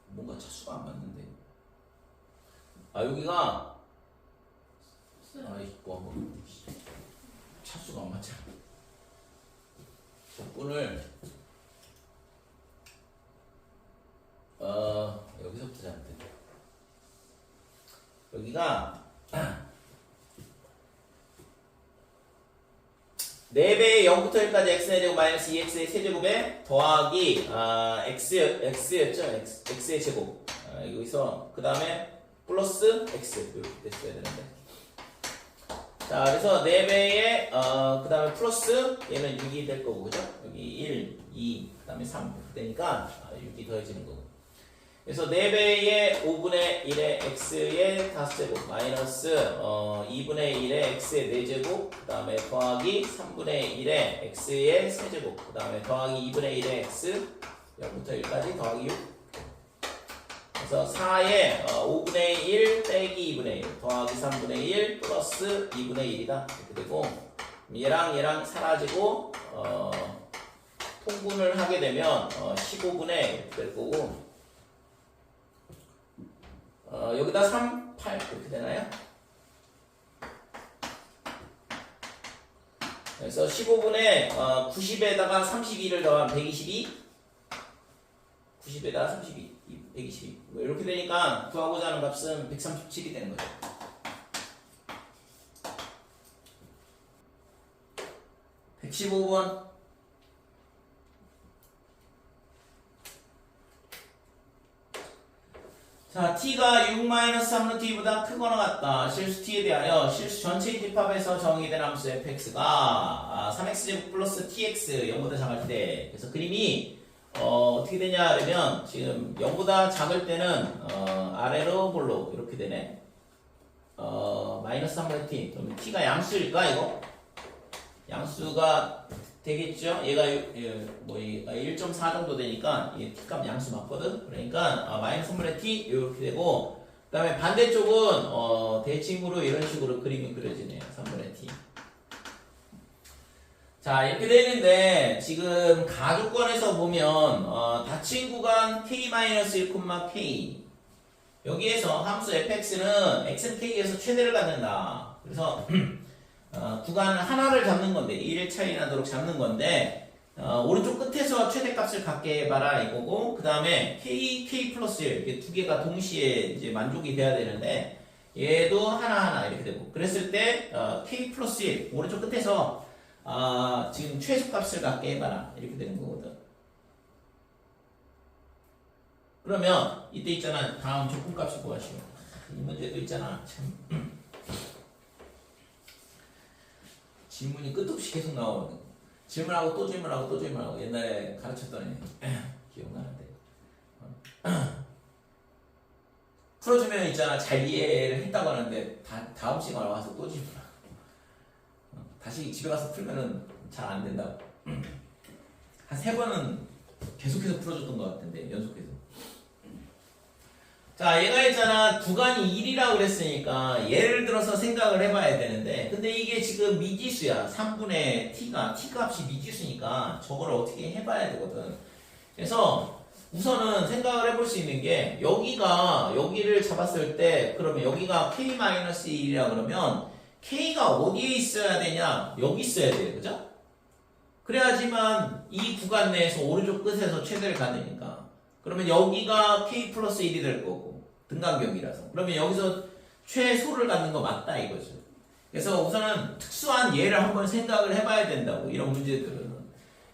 뭔가 차수가 안 맞는데. 여기가 이거 차수가 안 맞잖아. 적분을 여기서부터 잘안 돼. 여기가 4배의 0부터 1까지 x의 제곱 마이너스 2x의 세제곱에 더하기 x였죠? x의 제곱 여기서 그 다음에 플러스 x 이렇게 됐어야 되는데 자 그래서 4배의 그 다음에 플러스 얘는 6이 될 거고 그죠? 여기 1, 2, 그 다음에 3 이렇게 되니까 6이 더해지는 거고 그래서 4배의 5분의 1의 x의 5제곱 마이너스 2분의 1의 x의 4제곱 그 다음에 더하기 3분의 1의 x의 세제곱 그 다음에 더하기 2분의 1의 x 0부터 1까지 더하기 6 그래서 4의 5분의 1 빼기 2분의 1 더하기 3분의 1 플러스 2분의 1이다 이렇게 되고 얘랑 사라지고 통분을 하게 되면 15분의 이렇게 될 거고 여기다 3, 8 이렇게 되나요? 그래서 15분의 90에다가 32를 더하면 122 90에다가 32 122 이렇게 되니까 구하고자 하는 값은 137이 되는 거죠. (115번) 자, t가 6-3t보다 크거나 같다. 실수 t에 대하여 실수 전체 집합에서 정의된 함수 fx가 3x제곱 플러스 tx 0보다 작을 때 그래서 그림이 어떻게 되냐 그러면 지금 0보다 작을 때는 아래로 볼로 이렇게 되네. 마이너스 3분의 t. 그러면 t가 양수일까 이거? 양수가 되겠죠? 얘가 1.4 정도 되니까 이게 t값 양수 맞거든? 그러니까 마이너스 3분의 t 이렇게 되고 그 다음에 반대쪽은 대칭으로 이런 식으로 그림이 그려지네요. 3분의 t. 자 이렇게 되는데 지금 가주권에서 보면 닫힌 구간 k-1, 여기에서 함수 fx는 xk에서 최대를 갖는다. 그래서 구간 하나를 잡는 건데 1의 차이 나도록 잡는 건데 오른쪽 끝에서 최대값을 갖게 해봐라 이거고 그 다음에 k 플러스 1 이렇게 두 개가 동시에 이제 만족이 돼야 되는데 얘도 하나하나 이렇게 되고 그랬을 때 k 플러스 1 오른쪽 끝에서 지금 최소값을 갖게 해봐라 이렇게 되는 거거든. 그러면 이때 있잖아 다음 조건값이 구하시오. 이 문제도 있잖아 참 질문이 끝없이 계속 나오거든. 질문하고 또 질문하고 또 질문하고 옛날에 가르쳤던 기억나는데 풀어주면 있잖아 잘 이해를 했다고 하는데 다음 시간에 와서 또 질문하고 다시 집에 가서 풀면은 잘 안 된다고. 한 3번은 계속해서 풀어줬던 것 같은데 연속해서. 자 얘가 있잖아 구간이 1이라고 그랬으니까 예를 들어서 생각을 해봐야 되는데 근데 이게 지금 미지수야. 3분의 t가 t값이 미지수니까 저걸 어떻게 해봐야 되거든. 그래서 우선은 생각을 해볼 수 있는 게 여기를 잡았을 때 그러면 여기가 k-1이라 그러면 k가 어디에 있어야 되냐? 여기 있어야 돼요. 그죠? 그래야지만 이 구간 내에서 오른쪽 끝에서 최대를 가되니까. 그러면 여기가 k 플러스 1이 될 거고 등간격이라서. 그러면 여기서 최소를 갖는 거 맞다 이거죠. 그래서 우선은 특수한 예를 한번 생각을 해봐야 된다고 이런 문제들은.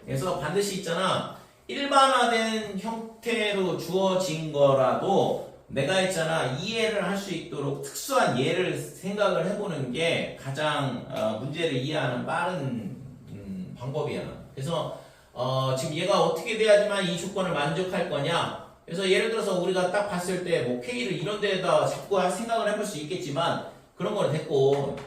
그래서 반드시 있잖아 일반화된 형태로 주어진 거라도 내가 있잖아 이해를 할 수 있도록 특수한 예를 생각을 해보는 게 가장 문제를 이해하는 빠른 방법이야. 그래서 지금 얘가 어떻게 돼야지만 이 조건을 만족할 거냐. 그래서 예를 들어서 우리가 딱 봤을 때 뭐 K를 이런 데다 자꾸 생각을 해볼 수 있겠지만 그런 거는 됐고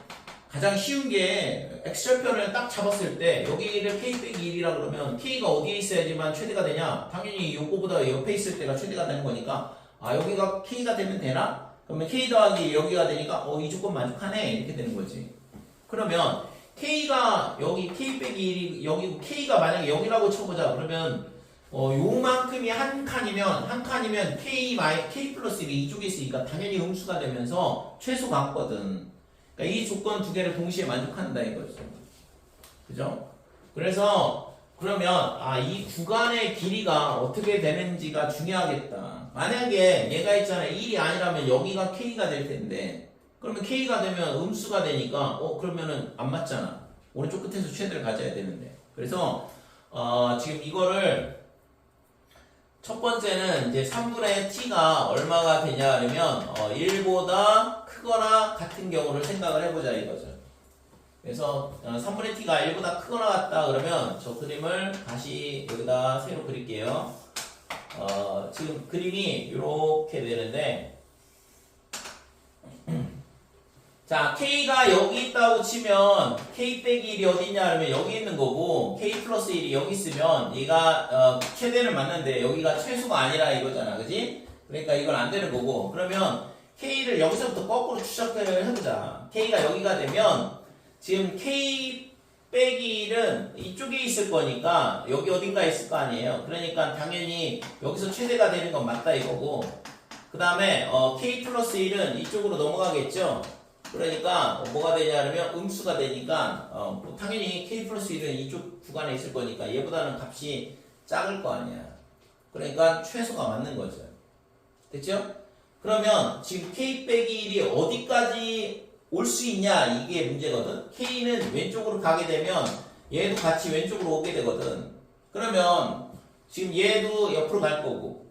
가장 쉬운 게 X절편을 딱 잡았을 때 여기를 K 빼기 1이라 그러면 K가 어디에 있어야지만 최대가 되냐. 당연히 요거보다 옆에 있을 때가 최대가 되는 거니까 여기가 K가 되면 되나? 그러면 K 더하기 여기가 되니까 이 조건 만족하네 이렇게 되는 거지. 그러면 K가 여기 K 빼기 1이 여기고 K가 만약에 여기라고 쳐보자. 그러면 요만큼이 한 칸이면 K 플러스 1이 이쪽에 있으니까 당연히 음수가 되면서 최소 같거든. 그러니까 이 조건 두 개를 동시에 만족한다 이거죠. 그죠? 그래서 그러면 이 구간의 길이가 어떻게 되는지가 중요하겠다. 만약에 얘가 있잖아 1이 아니라면 여기가 K가 될 텐데 그러면 K가 되면 음수가 되니까 그러면은 안 맞잖아. 오른쪽 끝에서 최대를 가져야 되는데. 그래서 지금 이거를 첫 번째는 이제 3분의 t가 얼마가 되냐 하면 1보다 크거나 같은 경우를 생각을 해보자 이거죠. 그래서 3분의 t가 1보다 크거나 같다 그러면 저 그림을 다시 여기다 새로 그릴게요. 지금 그림이 이렇게 되는데 자, K가 여기 있다고 치면 K 빼기 1이 어디 있냐 하면 여기 있는 거고 K 플러스 1이 여기 있으면 얘가 최대를 맞는데 여기가 최소가 아니라 이거잖아. 그지? 그러니까 이건 안 되는 거고 그러면 K를 여기서부터 거꾸로 추적을 해보자. K가 여기가 되면 지금 K 빼기 1은 이쪽에 있을 거니까 여기 어딘가에 있을 거 아니에요. 그러니까 당연히 여기서 최대가 되는 건 맞다 이거고 그 다음에 K 플러스 1은 이쪽으로 넘어가겠죠. 그러니까 뭐가 되냐 하면 음수가 되니까 당연히 K 플러스 1은 이쪽 구간에 있을 거니까 얘보다는 값이 작을 거 아니야. 그러니까 최소가 맞는 거죠. 됐죠? 그러면 지금 K 빼기 1이 어디까지 올 수 있냐 이게 문제거든. K는 왼쪽으로 가게 되면 얘도 같이 왼쪽으로 오게 되거든. 그러면 지금 얘도 옆으로 갈 거고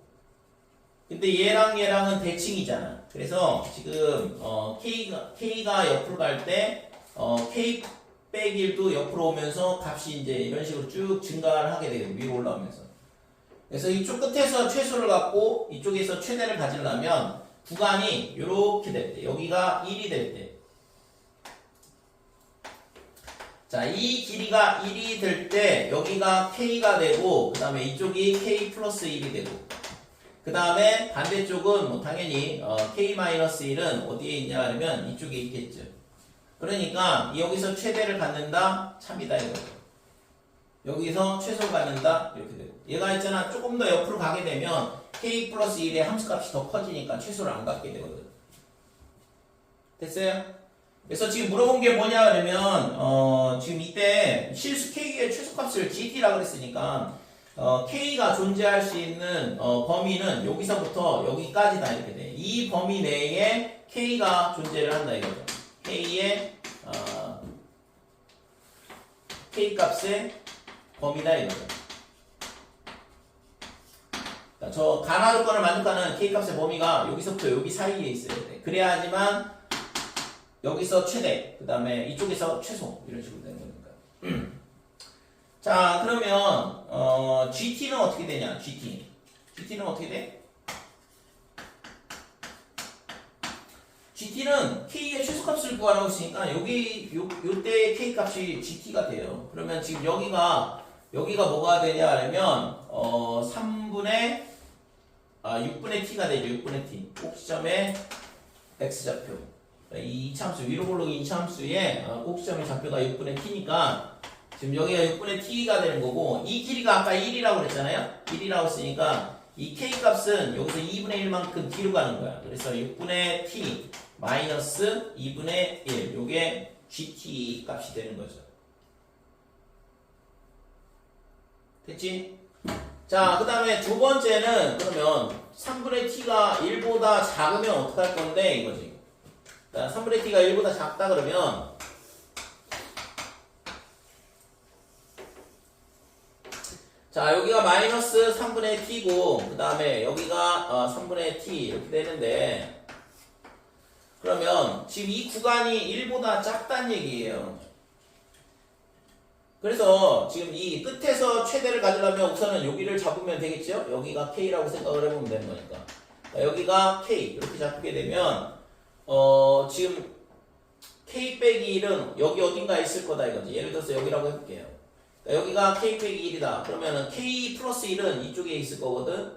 근데 얘랑은 대칭이잖아. 그래서 지금 K가 옆으로 갈 때 K 빼기 1도 옆으로 오면서 값이 이제 이런 식으로 쭉 증가를 하게 돼요. 위로 올라오면서. 그래서 이쪽 끝에서 최소를 갖고 이쪽에서 최대를 가지려면 구간이 이렇게 될 때, 여기가 1이 될 때. 자, 이 길이가 1이 될 때, 여기가 K가 되고, 그 다음에 이쪽이 K 플러스 1이 되고, 그 다음에 반대쪽은 뭐 당연히 K-1은 어디에 있냐 하면 이쪽에 있겠죠. 그러니까 여기서 최대를 갖는다, 참이다 이거죠. 여기서 최소를 갖는다, 이렇게 되고. 얘가 있잖아, 조금 더 옆으로 가게 되면 K 플러스 1의 함수값이 더 커지니까 최소를 안 갖게 되거든. 됐어요? 그래서 지금 물어본 게 뭐냐 그러면 지금 이때 실수 K의 최소값을 GT라고 그랬으니까 K가 존재할 수 있는 범위는 여기서부터 여기까지다 이렇게 돼. 이 범위 내에 K가 존재를 한다 이거죠. K의 K 값의 범위다 이거죠. 그러니까 저 가나 조건을 만족하는 K 값의 범위가 여기서부터 여기 사이에 있어야 돼. 그래야지만 여기서 최대, 그 다음에 이쪽에서 최소 이런 식으로 되는 거니까. 자, 그러면 GT는 어떻게 되냐? GT는 어떻게 돼? GT는 K의 최소값을 구하라고 했으니까 여기 요때의 K 값이 GT가 돼요. 그러면 지금 여기가 뭐가 되냐 하면 6분의 T가 되죠. 6분의 T. 꼭지점의 X좌표. 이 이차함수, 위로 볼록이 이차함수의 꼭지점의 좌표가 6분의 T니까 지금 여기가 6분의 T가 되는 거고, 이 길이가 아까 1이라고 그랬잖아요? 1이라고 했으니까 이 K 값은 여기서 2분의 1만큼 뒤로 가는 거야. 그래서 6분의 T 마이너스 2분의 1, 요게 GT 값이 되는 거죠. 됐지? 자, 그 다음에 두 번째는 그러면 3분의 T가 1보다 작으면 어떡할 건데 이거지. 3분의 T가 1보다 작다 그러면 자, 여기가 마이너스 3분의 T고 그 다음에 여기가 3분의 T 이렇게 되는데, 그러면 지금 이 구간이 1보다 작다는 얘기예요. 그래서 지금 이 끝에서 최대를 가지려면 우선은 여기를 잡으면 되겠죠? 여기가 K라고 생각을 해보면 되는 거니까. 여기가 K 이렇게 잡게 되면 지금 K 빼기 1은 여기 어딘가 있을 거다 이거지. 예를 들어서 여기라고 해볼게요. 여기가 K 빼기 1이다. 그러면은 K 플러스 1은 이쪽에 있을 거거든.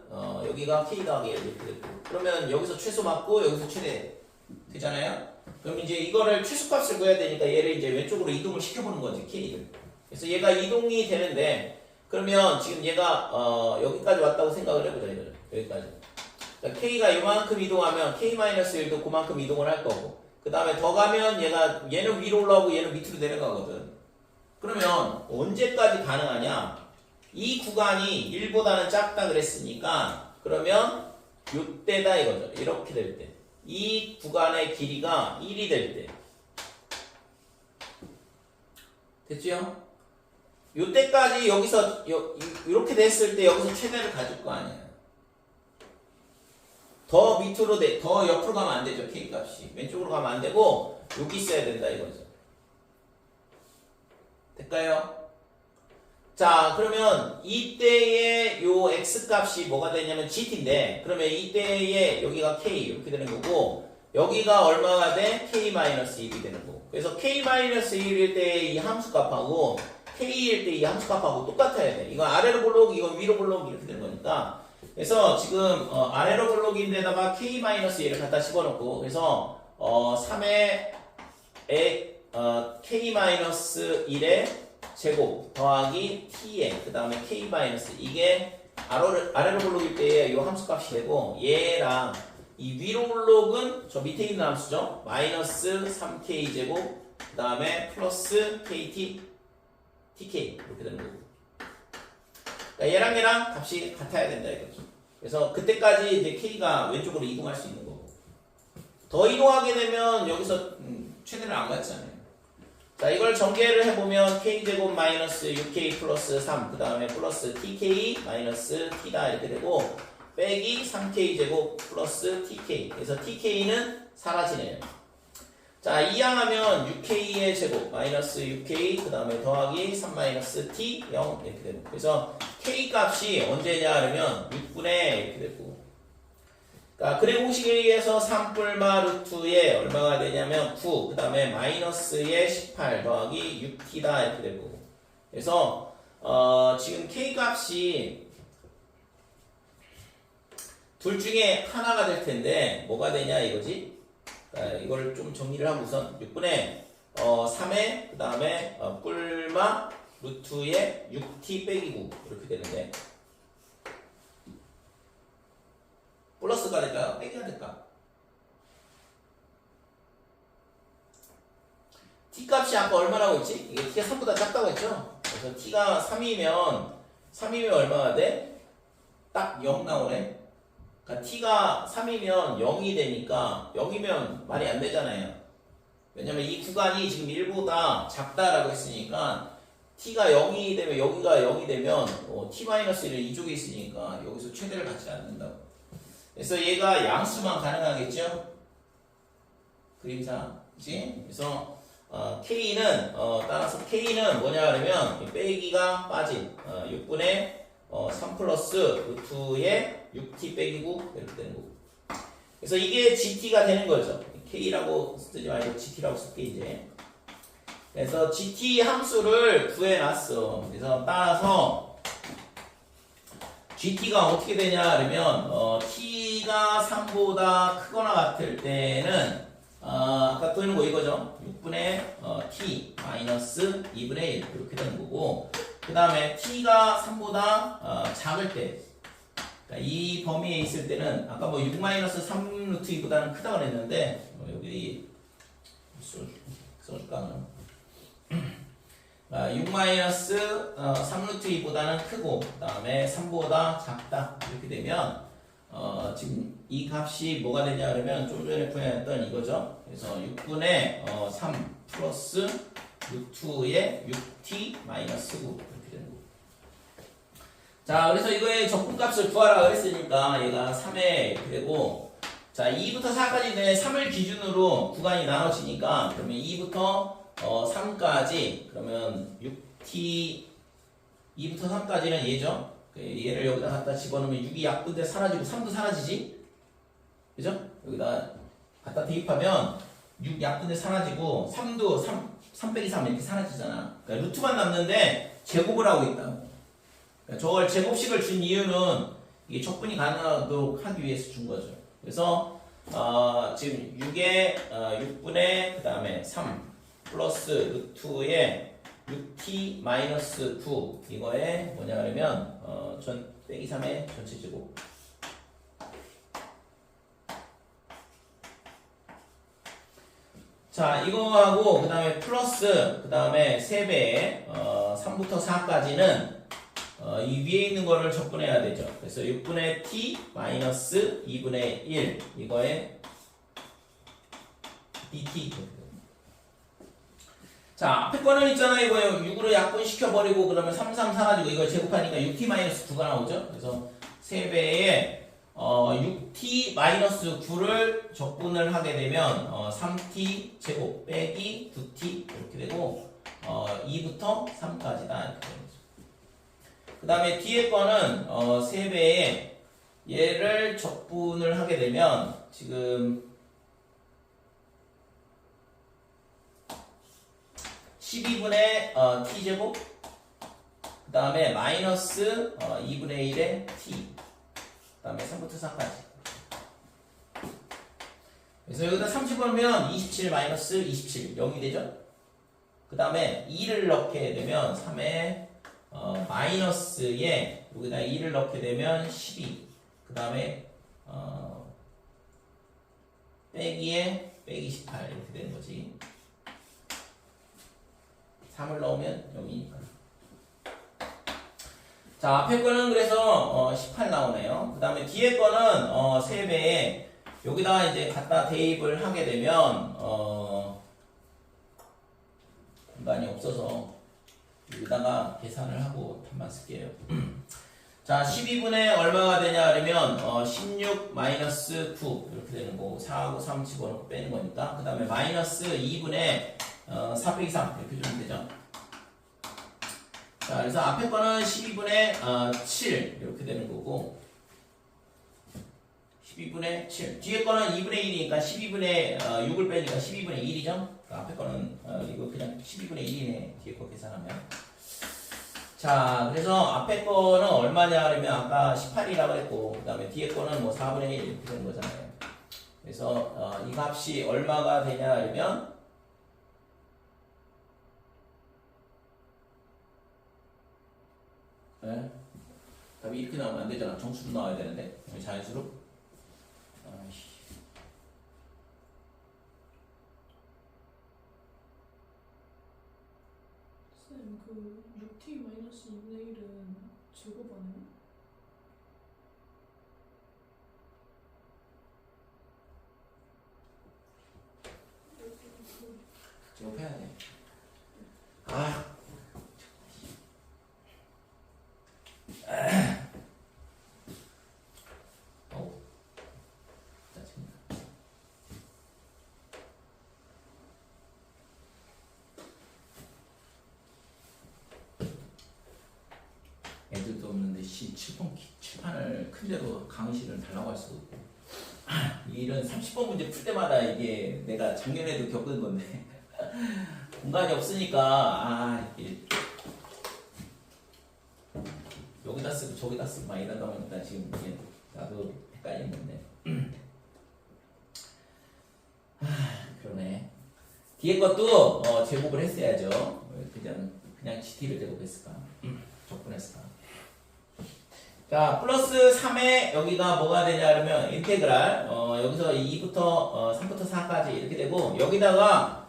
여기가 K 더하기 1 이렇게 되고. 그러면 여기서 최소 맞고 여기서 최대 되잖아요. 그럼 이제 이거를 최소값을 구해야 되니까 얘를 이제 왼쪽으로 이동을 시켜보는 거지, K를. 그래서 얘가 이동이 되는데, 그러면 지금 얘가 여기까지 왔다고 생각을 해보자 이거죠. 여기까지. 그러니까 K가 이만큼 이동하면 K-1도 그만큼 이동을 할 거고, 그 다음에 더 가면 얘는 위로 올라오고 얘는 밑으로 내려가거든. 그러면 언제까지 가능하냐? 이 구간이 1보다는 작다 그랬으니까, 그러면 요때다 이거죠. 이렇게 될 때. 이 구간의 길이가 1이 될 때. 됐죠? 요때까지 여기서 이렇게 됐을 때 여기서 최대를 가질 거 아니야. 더 밑으로 더 옆으로 가면 안 되죠. K 값이 왼쪽으로 가면 안 되고 여기 있어야 된다 이거죠. 될까요? 자, 그러면 이때의 요 X 값이 뭐가 되냐면 GT인데, 그러면 이때의 여기가 K 이렇게 되는 거고, 여기가 얼마가 돼? K-1이 되는 거고. 그래서 K-1일 때 이 함수 값하고 K일 때 이 함수 값하고 똑같아야 돼. 이거 아래로 볼록, 이거 위로 볼록 이렇게 되는 거니까. 그래서 지금 아래로 볼록인데다가 K-1을 갖다 집어넣고, 그래서 3의 K-1의 제곱 더하기 T의 그 다음에 K 마이너스, 이게 아래로 볼록일 때의 이 함수 값이 되고, 얘랑 이 위로 볼록은 저 밑에 있는 함수죠. 마이너스 3K 제곱 그 다음에 플러스 KT TK 이렇게 되는 거고, 그러니까 얘랑 값이 같아야 된다 이거죠. 그래서 그때까지 이제 K가 왼쪽으로 이동할 수 있는 거고, 더 이동하게 되면 여기서 최대를 안 갖잖아요. 자, 이걸 전개를 해보면 K제곱 마이너스 6K 플러스 3, 그 다음에 플러스 TK 마이너스 T다 이렇게 되고, 빼기 3K제곱 플러스 TK. 그래서 TK는 사라지네요. 자, 이항하면 6K의 제곱 마이너스 6K 그 다음에 더하기 3 마이너스 T 0 이렇게 되고, 그래서 K 값이 언제냐 하면 6분의 이렇게 되고, 그러니까 그래 공식에 의해서 3 뿔마 루트에 얼마가 되냐면 9, 그 다음에 마이너스에 18 더하기 6t다 이렇게 되고. 그래서 지금 k 값이 둘 중에 하나가 될 텐데 뭐가 되냐 이거지. 그러니까 이걸 좀 정리를 하고 우선 6분의 3에 그 다음에 뿔마 루트에 6t 빼기 9 이렇게 되는데 플러스가 될까요? 빼기가 될까? t 값이 아까 얼마라고 했지? 이게 t가 3보다 작다고 했죠? 그래서 t가 3이면 얼마가 돼? 딱 0 나오네. 그러니까 t가 3이면 0이 되니까 0이면 말이 안 되잖아요. 왜냐면 이 구간이 지금 1보다 작다라고 했으니까 t가 0이 되면 여기가 0이 되면 t-1을 이쪽에 있으니까 여기서 최대를 갖지 않는다고. 그래서 얘가 양수만 가능하겠죠? 그림상, 그치? 그래서 K는 따라서 K는 뭐냐 그러면 빼기가 빠진 6분의 3 플러스 루트에 6t 빼기 9 이렇게 되는 거고. 그래서 이게 GT가 되는 거죠. K라고 쓰지 말고 GT라고 쓸게 이제. 그래서 GT 함수를 구해놨어. 그래서 따라서 GT가 어떻게 되냐 그러면 T가 3보다 크거나 같을 때는 아까 또 있는 거 이거죠. 6분의 T 마이너스 2분의 1 이렇게 되는 거고, 그 다음에 T가 3보다 작을 때, 그러니까 이 범위에 있을 때는 아까 뭐 6 마이너스 3 루트 2보다는 크다고 그랬는데 여기 써줄까? 6 마이너스 3 루트 2보다는 크고 그 다음에 3보다 작다 이렇게 되면 지금 이 값이 뭐가 되냐 그러면 좀 전에 구해냈던 이거죠. 그래서 6분의 3 플러스 루트의 6t 마이너스 9 이렇게 되는 거. 자, 그래서 이거의 적분값을 구하라 그랬으니까 얘가 3에 이렇게 되고, 자 2부터 4까지 3을 기준으로 구간이 나눠지니까 그러면 2부터 3까지 그러면 6t 2부터 3까지는 얘죠. 얘를 여기다 갖다 집어넣으면 6이 약분돼 사라지고 3도 사라지지, 그죠? 여기다 갖다 대입하면 6 약분돼 사라지고 3도 3 빼기 3 이렇게 사라지잖아. 그러니까 루트만 남는데 제곱을 하고 있다고. 그러니까 저걸 제곱식을 준 이유는 이게 적분이 가능하도록 하기 위해서 준 거죠. 그래서 지금 6에 6분의 그 다음에 3 플러스 루트에 6t 마이너스 9 이거에 뭐냐 그러면 전 빼기 3의 전체 제곱. 자 이거하고 그 다음에 플러스 그 다음에 3배에 3부터 4까지는 이 위에 있는 거를 적분해야 되죠. 그래서 6분의 t 마이너스 2분의 1 이거에 dt. 자 앞에 거는 있잖아요. 이거 6으로 약분시켜버리고 그러면 3, 3 사가지고 이걸 제곱하니까 6t 마이너스 9가 나오죠. 그래서 3배에 6t 마이너스 9를 적분을 하게 되면 3t 제곱 빼기 9t 이렇게 되고 2부터 3까지다 이렇게 되는 거죠. 그 다음에 뒤에 거는 3배에 얘를 적분을 하게 되면 지금 12분의 t제곱 그 다음에 마이너스 2분의 1의 t 그 다음에 3부터 4까지. 그래서 여기다 30 넣으면 27 마이너스 27 0이 되죠. 그 다음에 2를 넣게 되면 3에 마이너스에 여기다 2를 넣게 되면 12 그 다음에 빼기에 빼기 18 이렇게 되는 거지. 3을 넣으면 0이니까. 자, 앞에 거는 그래서 18 나오네요. 그 다음에 뒤에 거는 3배에 여기다가 이제 갖다 대입을 하게 되면 공간이 없어서 여기다가 계산을 하고 답만 쓸게요. 자, 12분의 얼마가 되냐 그러면 16 마이너스 9 이렇게 되는 거고 4하고 3 집어넣고 빼는 거니까. 그 다음에 마이너스 2분의 4 빼기 3 이렇게 주면 되죠. 자, 그래서 앞에 거는 12분의 7 이렇게 되는 거고 12분의 7. 뒤에 거는 2분의 1이니까 12분의 6을 빼니까 12분의 1이죠. 앞에 거는 이거 그냥 12분의 1이네. 뒤에 거 계산하면. 자, 그래서 앞에 거는 얼마냐 그러면 아까 18이라고 했고, 그 다음에 뒤에 거는 뭐 4분의 1 이렇게 되는 거잖아요. 그래서 이 값이 얼마가 되냐 그러면 네? 답이 이렇게 나오면 안 되잖아. 정수로 나와야 되는데 자연수로. 아이씨. 쌤, 그 6t 마이너스 2분의 1은 제곱 아니에요? 제곱해야 돼. 아. 어우. 짜증나. 애들도 없는데 칠판을 큰 데로 강의실을 달라고 할 수도 없고. 이런 30번 문제 풀 때마다 이게 내가 작년에도 겪은 건데 공간이 없으니까 이게 여기다 쓰고 저기다 쓰고 막 이러다 보니까 지금 이게 나도 헷갈리는 건데 그러네. 뒤에 것도 제곱을 했어야죠. 그냥 GT를 제곱했을까? 적분했을까? 자, 플러스 3에 여기가 뭐가 되냐 그러면 인테그랄 여기서 2부터 3부터 4까지 이렇게 되고 여기다가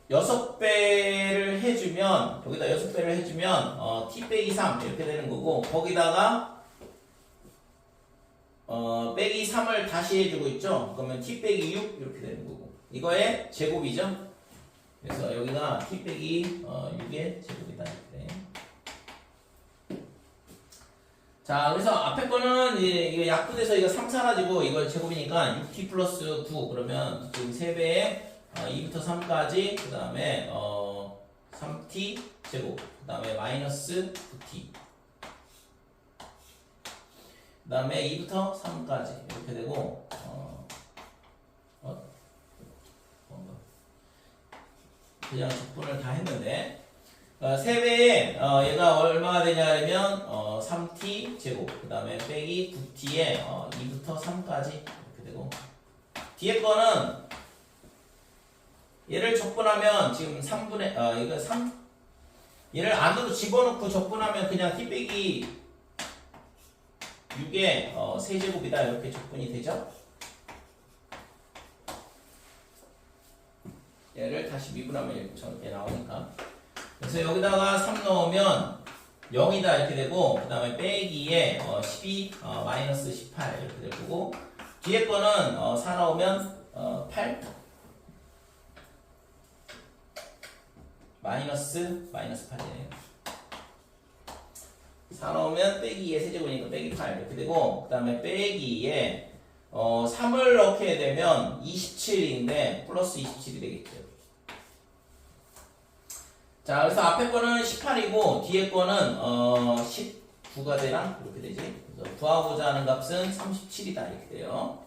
6배를 해주면 여기다 6배를 해주면 t 빼기 3 이렇게 되는 거고 거기다가 빼기 3을 다시 해주고 있죠. 그러면 t 빼기 6 이렇게 되는 거고 이거의 제곱이죠. 그래서 여기가 t 빼기 6의 제곱이다 이렇게. 자, 그래서 앞에 거는 이거 약분해서 이거 3 사라지고 이걸 제곱이니까 6t 플러스 9 그러면 지금 3배에 2부터 3까지 그 다음에 3t 제곱 그 다음에 마이너스 9t 그 다음에 2부터 3까지 이렇게 되고 뭔가 그냥 적분을 다 했는데 3배에 얘가 얼마가 되냐 하면 3t 제곱 그 다음에 빼기 9t에 2부터 3까지 이렇게 되고 뒤에 거는 얘를 적분하면 지금 3분의 이거 3 얘를 안으로 집어넣고 적분하면 그냥 t 빼기 6의 세제곱이다 이렇게 적분이 되죠. 얘를 다시 미분하면 이렇게 저렇게 나오니까 그래서 여기다가 3 넣으면 0이다 이렇게 되고 그 다음에 빼기에 12 마이너스 18 이렇게 될 거고 뒤에 거는 4 나오면 8 마이너스 8이에요. 4 나오면 빼기에 세제곱이니까 빼기 8 이렇게 되고 그 다음에 빼기에 3을 넣게 되면 27인데 플러스 27이 되겠죠. 자, 그래서 앞에 거는 18이고 뒤에 거는 19가 되나? 이렇게 되지. 그래서 구하고자 하는 값은 37이다 이렇게 돼요.